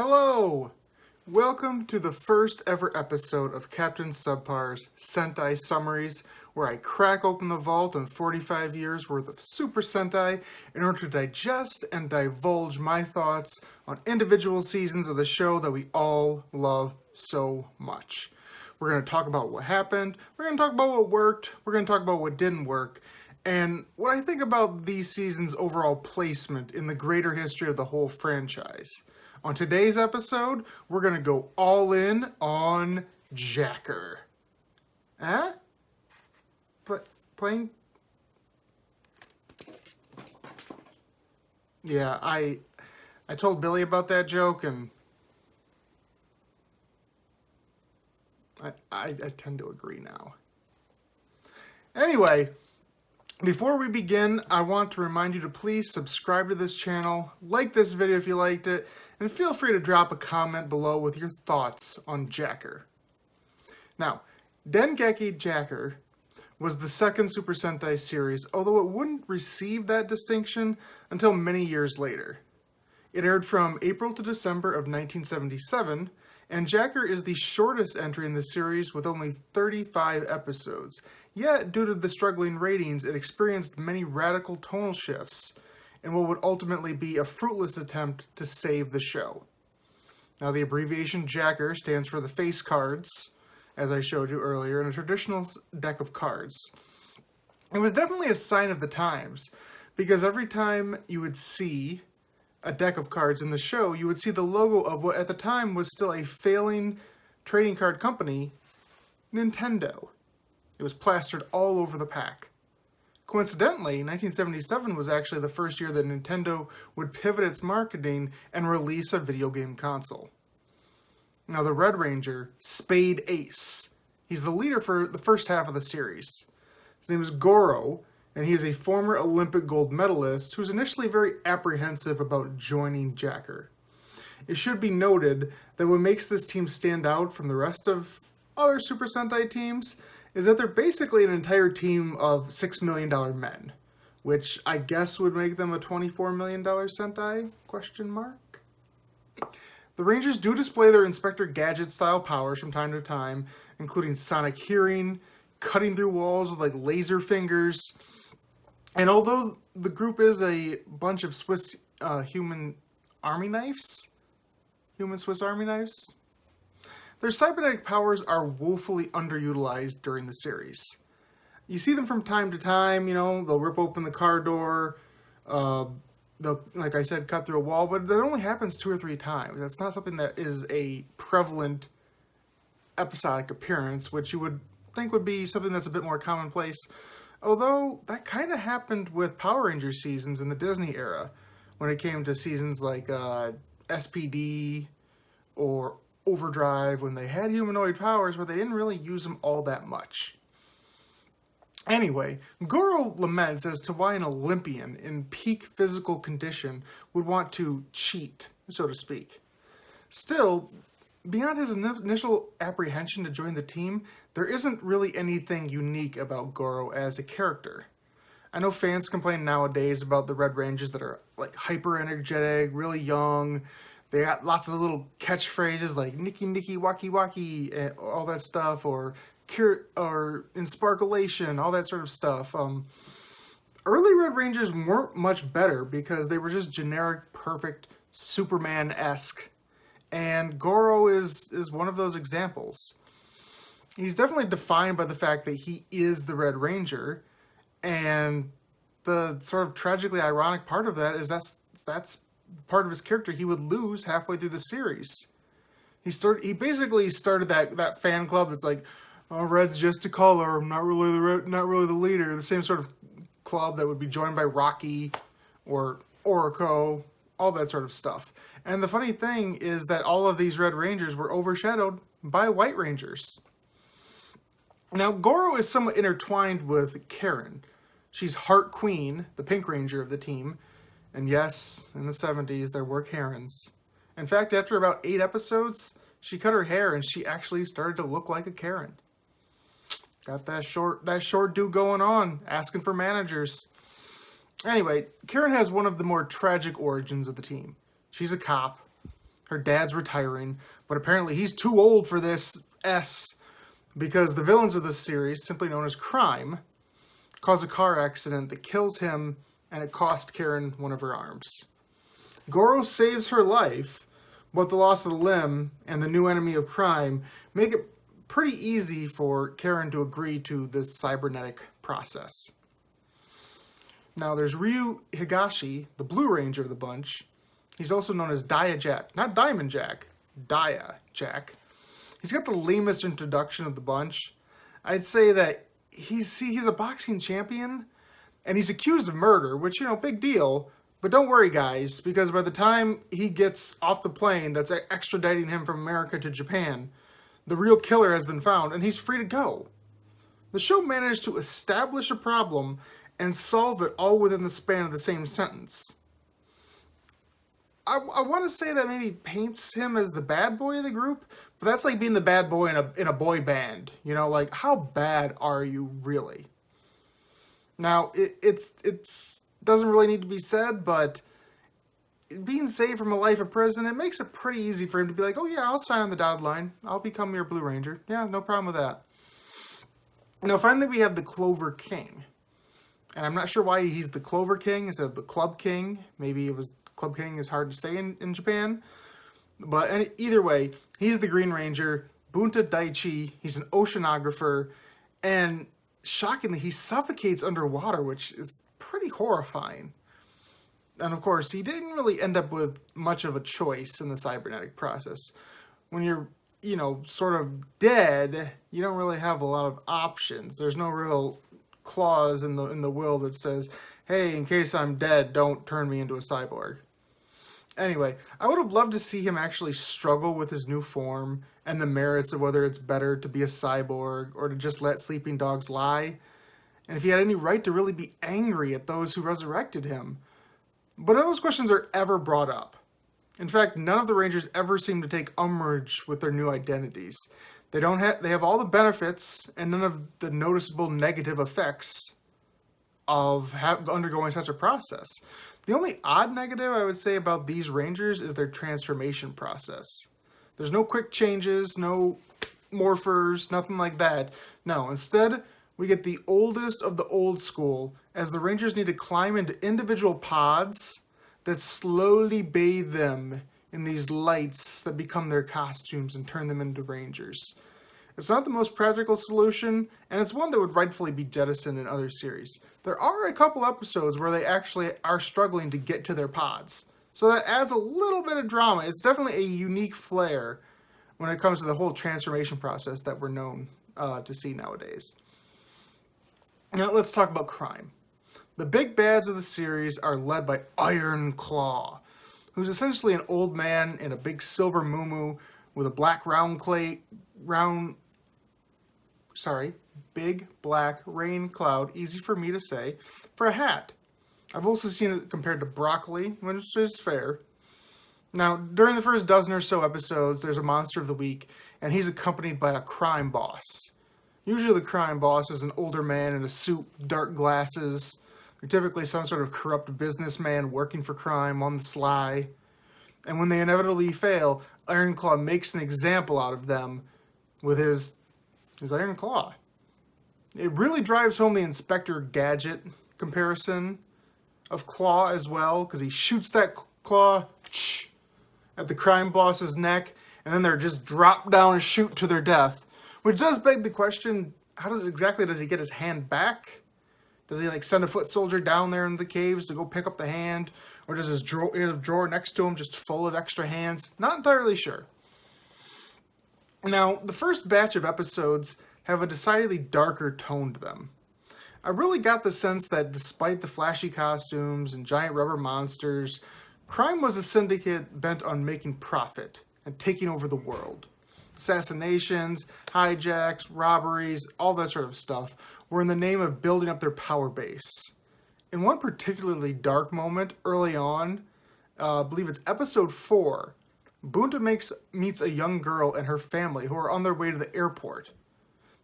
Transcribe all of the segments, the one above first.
Hello! Welcome to the first ever episode of Captain Subpar's Sentai Summaries, where I crack open the vault on 45 years worth of Super Sentai in order to digest and divulge my thoughts on individual seasons of the show that we all love so much. We're going to talk about what happened, we're going to talk about what worked, we're going to talk about what didn't work, and what I think about these seasons' overall placement in the greater history of the whole franchise. On today's episode, we're going to go all in on JAKQ. Huh? Playing? Yeah, I told Billy about that joke, and I tend to agree now. Anyway, before we begin, I want to remind you to please subscribe to this channel, like this video if you liked it, and feel free to drop a comment below with your thoughts on JAKQ. Now, JAKQ was the second Super Sentai series, although it wouldn't receive that distinction until many years later. It aired from April to December of 1977, and JAKQ is the shortest entry in the series with only 35 episodes. Yet, due to the struggling ratings, it experienced many radical tonal shifts in what would ultimately be a fruitless attempt to save the show. Now, the abbreviation JAKQ stands for the face cards, as I showed you earlier, in a traditional deck of cards. It was definitely a sign of the times, because every time you would see a deck of cards in the show, you would see the logo of what at the time was still a failing trading card company, Nintendo. It was plastered all over the pack. Coincidentally, 1977 was actually the first year that Nintendo would pivot its marketing and release a video game console. Now, the Red Ranger, Spade Ace, he's the leader for the first half of the series. His name is Goro, and he is a former Olympic gold medalist who's initially very apprehensive about joining JAKQ. It should be noted that what makes this team stand out from the rest of other Super Sentai teams is that they're basically an entire team of $6 million men, which I guess would make them a $24 million Sentai, ? The Rangers do display their Inspector Gadget-style powers from time to time, including sonic hearing, cutting through walls with laser fingers, and although the group is a bunch of Swiss human Swiss Army knives, their cybernetic powers are woefully underutilized during the series. You see them from time to time, they'll rip open the car door, they'll, like I said, cut through a wall, but that only happens 2 or 3 times. That's not something that is a prevalent episodic appearance, which you would think would be something that's a bit more commonplace. Although, that kind of happened with Power Rangers seasons in the Disney era, when it came to seasons like SPD or Overdrive, when they had humanoid powers, but they didn't really use them all that much. Anyway, Goro laments as to why an Olympian in peak physical condition would want to cheat, so to speak. Still, beyond his initial apprehension to join the team, there isn't really anything unique about Goro as a character. I know fans complain nowadays about the Red Rangers that are hyper-energetic, really young. They got lots of little catchphrases like Nikki Nikki Waki Waki, all that stuff, or Insparkulation, all that sort of stuff. Early Red Rangers weren't much better because they were just generic, perfect, Superman-esque. And Goro is one of those examples. He's definitely defined by the fact that he is the Red Ranger, and the sort of tragically ironic part of that is that's part of his character he would lose halfway through the series. He basically started that fan club that's like, oh, Red's just a color, I'm not really the leader. The same sort of club that would be joined by Rocky or Oriko, all that sort of stuff. And the funny thing is that all of these Red Rangers were overshadowed by White Rangers. Now, Goro is somewhat intertwined with Karen. She's Heart Queen, the Pink Ranger of the team. And yes, in the 70s, there were Karens. In fact, after about 8 episodes, she cut her hair and she actually started to look like a Karen. Got that short dude going on, asking for managers. Anyway, Karen has one of the more tragic origins of the team. She's a cop, Her dad's retiring, but apparently he's too old for this S because the villains of this series, simply known as Crime, cause a car accident that kills him and it cost Karen one of her arms. Goro saves her life, but the loss of the limb and the new enemy of Crime make it pretty easy for Karen to agree to this cybernetic process. Now there's Ryu Higashi, the Blue Ranger of the bunch. He's also known as Dia-Jack. Not Diamond Jack, Dia-Jack. He's got the lamest introduction of the bunch. I'd say that he's a boxing champion, and he's accused of murder, which, big deal. But don't worry, guys, because by the time he gets off the plane that's extraditing him from America to Japan, the real killer has been found, and he's free to go. The show managed to establish a problem and solve it all within the span of the same sentence. I want to say that maybe paints him as the bad boy of the group, but that's like being the bad boy in a boy band. Like, how bad are you really? Now, it's doesn't really need to be said, but being saved from a life of prison, it makes it pretty easy for him to be like, oh yeah, I'll sign on the dotted line. I'll become your Blue Ranger. Yeah, no problem with that. Now, finally, we have the Clover King. And I'm not sure why he's the Clover King instead of the Club King. Maybe it was Club King is hard to say in Japan. But either way, he's the Green Ranger, Bunta Daichi. He's an oceanographer. And shockingly, he suffocates underwater, which is pretty horrifying. And of course, he didn't really end up with much of a choice in the cybernetic process. When you're, sort of dead, you don't really have a lot of options. There's no real clause in the will that says, hey, in case I'm dead, don't turn me into a cyborg. Anyway, I would have loved to see him actually struggle with his new form and the merits of whether it's better to be a cyborg or to just let sleeping dogs lie. And if he had any right to really be angry at those who resurrected him. But none of those questions are ever brought up. In fact, none of the Rangers ever seem to take umbrage with their new identities. They have all the benefits and none of the noticeable negative effects of undergoing such a process. The only odd negative I would say about these Rangers is their transformation process. There's no quick changes, no morphers, nothing like that. No, instead, we get the oldest of the old school, as the Rangers need to climb into individual pods that slowly bathe them in these lights that become their costumes and turn them into Rangers. It's not the most practical solution, and it's one that would rightfully be jettisoned in other series. There are a couple episodes where they actually are struggling to get to their pods, so that adds a little bit of drama. It's definitely a unique flair when it comes to the whole transformation process that we're known to see nowadays. Now let's talk about Crime. The big bads of the series are led by Iron Claw, who's essentially an old man in a big silver muumuu with a big black rain cloud, easy for me to say, for a hat. I've also seen it compared to broccoli, which is fair. Now, during the first dozen or so episodes, there's a monster of the week, and he's accompanied by a crime boss. Usually the crime boss is an older man in a suit, dark glasses. They're typically some sort of corrupt businessman working for crime on the sly. And when they inevitably fail, Ironclaw makes an example out of them with his Iron Claw. It really drives home the Inspector Gadget comparison of Claw as well, because he shoots that claw at the crime boss's neck, and then they're just dropped down and shoot to their death. Which does beg the question, how does he get his hand back? Does he send a foot soldier down there in the caves to go pick up the hand? Or does his drawer next to him just full of extra hands? Not entirely sure. Now, the first batch of episodes have a decidedly darker tone to them. I really got the sense that despite the flashy costumes and giant rubber monsters, Crime was a syndicate bent on making profit and taking over the world. Assassinations, hijacks, robberies, all that sort of stuff were in the name of building up their power base. In one particularly dark moment early on, I believe it's episode 4, Bunta meets a young girl and her family who are on their way to the airport.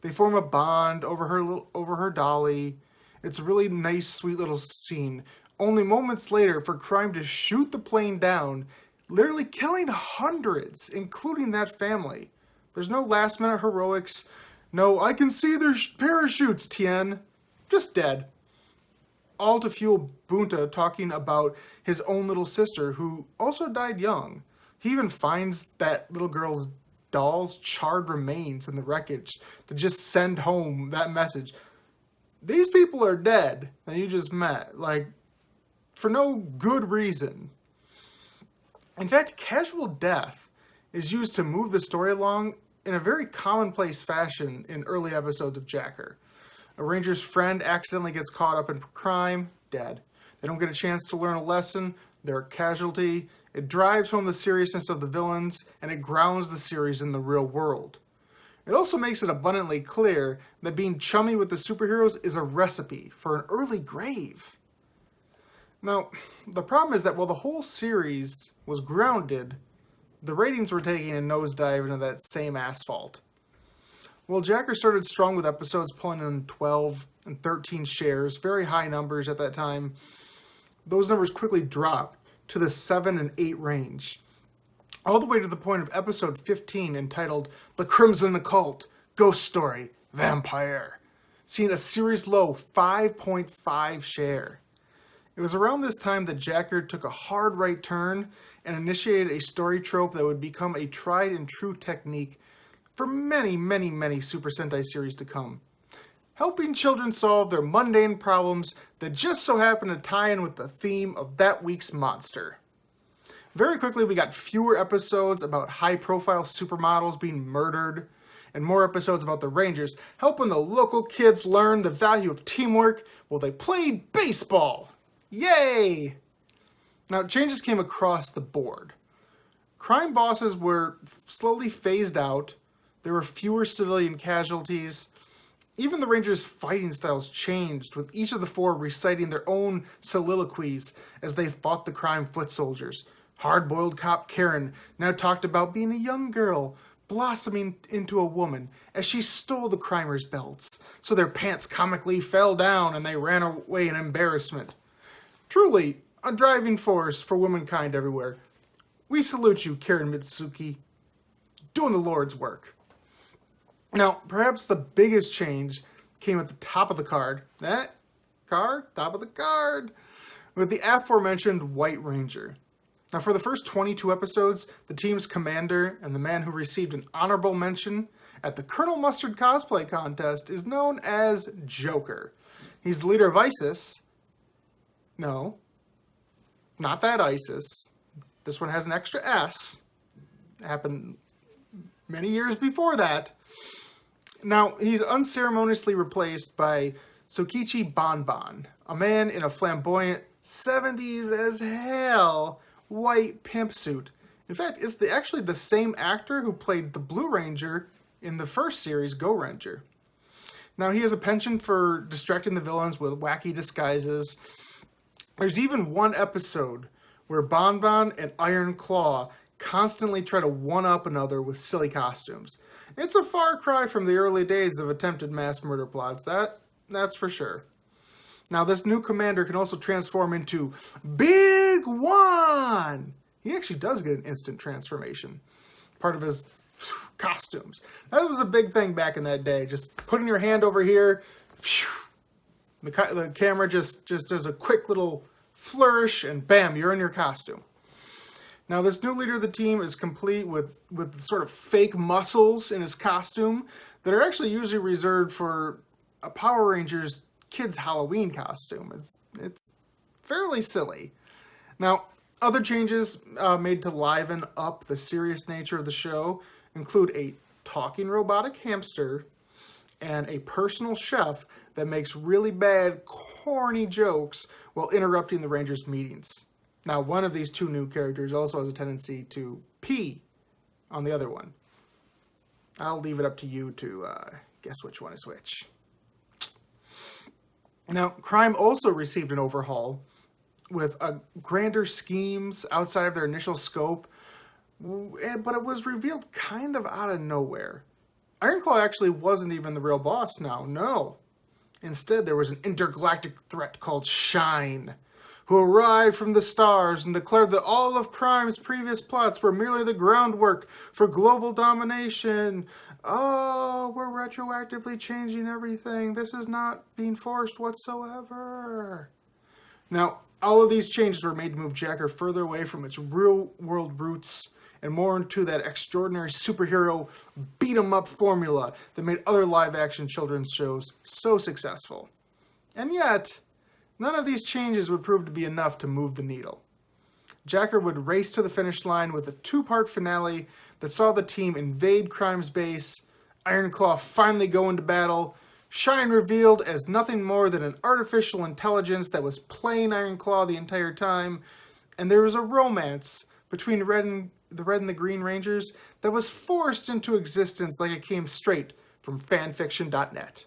They form a bond over her dolly. It's a really nice, sweet little scene. Only moments later, for Crime to shoot the plane down, literally killing hundreds, including that family. There's no last-minute heroics. No, I can see their parachutes, Tien. Just dead. All to fuel Bunta talking about his own little sister, who also died young. He even finds that little girl's doll's charred remains in the wreckage to just send home that message. These people are dead that you just met, like, for no good reason. In fact, casual death is used to move the story along in a very commonplace fashion in early episodes of JAKQ. A ranger's friend accidentally gets caught up in crime, dead. They don't get a chance to learn a lesson, they're a casualty. It drives home the seriousness of the villains, and it grounds the series in the real world. It also makes it abundantly clear that being chummy with the superheroes is a recipe for an early grave. Now, the problem is that while the whole series was grounded, the ratings were taking a nosedive into that same asphalt. Well, JAKQ started strong with episodes pulling in 12 and 13 shares, very high numbers at that time. Those numbers quickly dropped to the 7 and 8 range, all the way to the point of episode 15 entitled The Crimson Occult, Ghost Story, Vampire, seeing a series low 5.5 share. It was around this time that JAKQ took a hard right turn and initiated a story trope that would become a tried and true technique for many, many, many Super Sentai series to come. Helping children solve their mundane problems that just so happen to tie in with the theme of that week's monster. Very quickly, we got fewer episodes about high-profile supermodels being murdered, and more episodes about the Rangers helping the local kids learn the value of teamwork while they played baseball. Yay! Now, changes came across the board. Crime bosses were slowly phased out. There were fewer civilian casualties. Even the Rangers' fighting styles changed, with each of the four reciting their own soliloquies as they fought the crime foot soldiers. Hard-boiled cop Karen now talked about being a young girl, blossoming into a woman as she stole the crimers' belts, so their pants comically fell down and they ran away in embarrassment. Truly, a driving force for womankind everywhere. We salute you, Karen Mitsuki, doing the Lord's work. Now, perhaps the biggest change came at the top of the card. Top of the card, with the aforementioned White Ranger. Now, for the first 22 episodes, the team's commander and the man who received an honorable mention at the Colonel Mustard cosplay contest is known as Joker. He's the leader of ISIS. No, not that ISIS. This one has an extra S. It happened many years before that. Now, he's unceremoniously replaced by Sokichi Bonbon, a man in a flamboyant 70s as hell white pimp suit. In fact, it's actually the same actor who played the Blue Ranger in the first series, Go Ranger. Now, he has a penchant for distracting the villains with wacky disguises. There's even one episode where Bonbon and Iron Claw constantly try to one-up another with silly costumes. It's a far cry from the early days of attempted mass murder plots, that's for sure. Now, this new commander can also transform into Big One. He actually does get an instant transformation, part of his costumes. That was a big thing back in that day. Just putting your hand over here, the camera just does a quick little flourish, and bam, you're in your costume. Now, this new leader of the team is complete with sort of fake muscles in his costume that are actually usually reserved for a Power Rangers kid's Halloween costume. It's fairly silly. Now, other changes made to liven up the serious nature of the show include a talking robotic hamster and a personal chef that makes really bad, corny jokes while interrupting the Rangers' meetings. Now, one of these two new characters also has a tendency to pee on the other one. I'll leave it up to you to guess which one is which. Now, crime also received an overhaul with grander schemes outside of their initial scope, but it was revealed kind of out of nowhere. Ironclaw actually wasn't even the real boss now, no. Instead, there was an intergalactic threat called Shine, who arrived from the stars and declared that all of Crime's previous plots were merely the groundwork for global domination. Oh, we're retroactively changing everything. This is not being forced whatsoever. Now, all of these changes were made to move JAKQ further away from its real-world roots and more into that extraordinary superhero beat-em-up formula that made other live-action children's shows so successful. And yet, none of these changes would prove to be enough to move the needle. JAKQ would race to the finish line with a two-part finale that saw the team invade Crime's base, Ironclaw finally go into battle, Shine revealed as nothing more than an artificial intelligence that was playing Ironclaw the entire time, and there was a romance between the Red and the Green Rangers that was forced into existence like it came straight from fanfiction.net.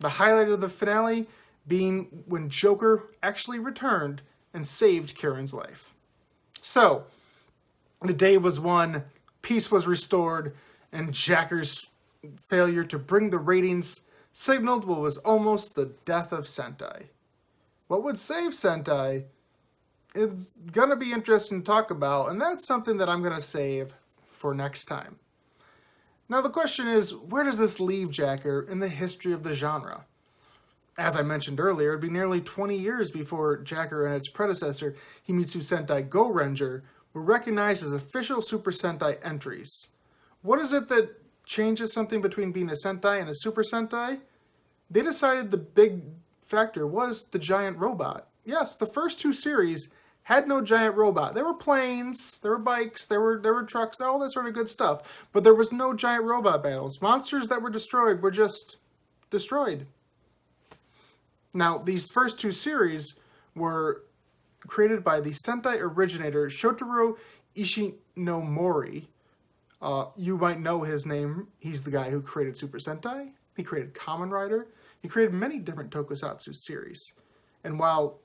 The highlight of the finale being when Joker actually returned and saved Karen's life. So, the day was won, peace was restored, and JAKQ's failure to bring the ratings signaled what was almost the death of Sentai. What would save Sentai? It's gonna be interesting to talk about, and that's something that I'm gonna save for next time. Now the question is, where does this leave JAKQ in the history of the genre? As I mentioned earlier, it'd be nearly 20 years before JAKQ and its predecessor, Himitsu Sentai Go Ranger, were recognized as official Super Sentai entries. What is it that changes something between being a Sentai and a Super Sentai? They decided the big factor was the giant robot. Yes, the first two series had no giant robot. There were planes, there were bikes, there were trucks, all that sort of good stuff. But there was no giant robot battles. Monsters that were destroyed were just destroyed. Now, these first two series were created by the Sentai originator Shotaro Ishinomori. You might know his name. He's the guy who created Super Sentai. He created Kamen Rider. He created many different tokusatsu series. And while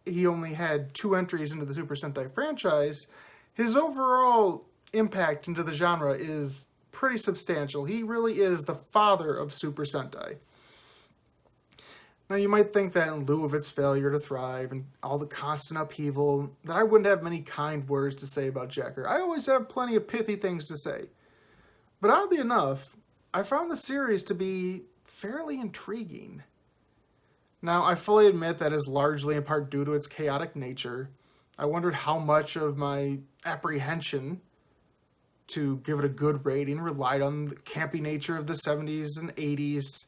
he only had 2 entries into the Super Sentai franchise, his overall impact into the genre is pretty substantial. He really is the father of Super Sentai. Now, you might think that in lieu of its failure to thrive and all the constant upheaval, that I wouldn't have many kind words to say about JAKQ. I always have plenty of pithy things to say. But oddly enough, I found the series to be fairly intriguing. Now, I fully admit that is largely in part due to its chaotic nature. I wondered how much of my apprehension to give it a good rating relied on the campy nature of the 70s and 80s,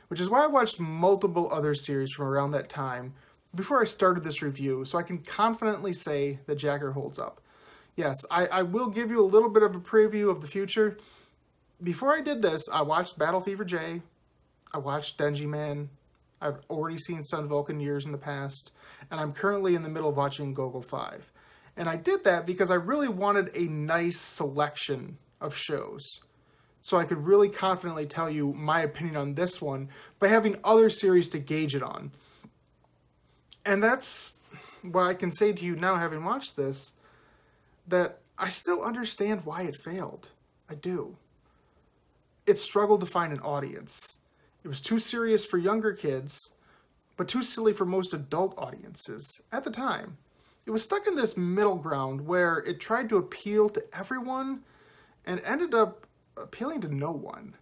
which is why I watched multiple other series from around that time before I started this review, so I can confidently say that JAKQ holds up. Yes, I will give you a little bit of a preview of the future. Before I did this, I watched Battle Fever J, I watched Denji Man, I've already seen Sun Vulcan years in the past, and I'm currently in the middle of watching Gogol 5. And I did that because I really wanted a nice selection of shows, so I could really confidently tell you my opinion on this one by having other series to gauge it on. And that's what I can say to you now, having watched this, that I still understand why it failed. I do. It struggled to find an audience. It was too serious for younger kids, but too silly for most adult audiences at the time. It was stuck in this middle ground where it tried to appeal to everyone and ended up appealing to no one.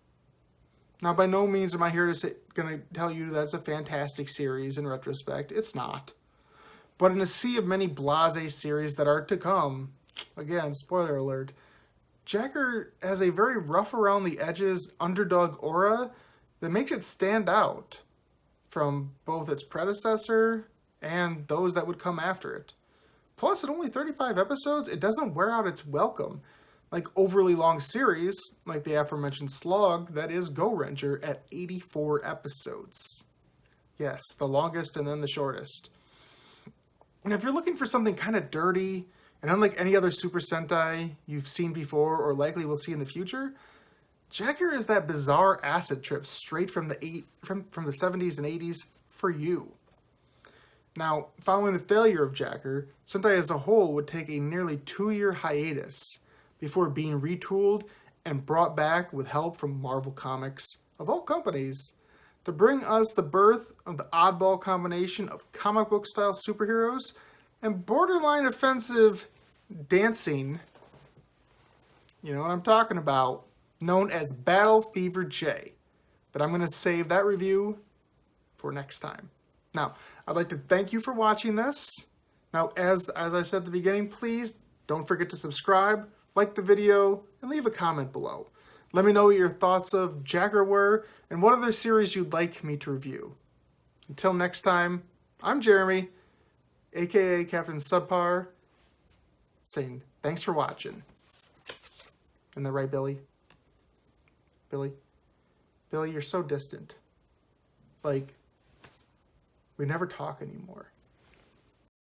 Now, by no means am I here to going to tell you that's a fantastic series in retrospect. It's not. But in a sea of many blasé series that are to come, again, spoiler alert, JAKQ has a very rough around the edges underdog aura that makes it stand out from both its predecessor and those that would come after it. Plus, at only 35 episodes, it doesn't wear out its welcome like overly long series, like the aforementioned slog that is Go Ranger at 84 episodes. Yes, the longest and then the shortest. And if you're looking for something kind of dirty, and unlike any other Super Sentai you've seen before or likely will see in the future, JAKQ is that bizarre acid trip straight from the 70s and 80s for you. Now, following the failure of JAKQ, Sentai as a whole would take a nearly 2-year hiatus before being retooled and brought back with help from Marvel Comics, of all companies, to bring us the birth of the oddball combination of comic book style superheroes and borderline offensive dancing, you know what I'm talking about, known as Battle Fever J. But I'm going to save that review for next time. Now, I'd like to thank you for watching this. Now, as I said at the beginning, please don't forget to subscribe, like the video, and leave a comment below. Let me know what your thoughts of JAKQ were and what other series you'd like me to review. Until next time, I'm Jeremy, aka Captain Subpar, saying thanks for watching. Isn't that right, Billy? Billy, you're so distant. Like, we never talk anymore.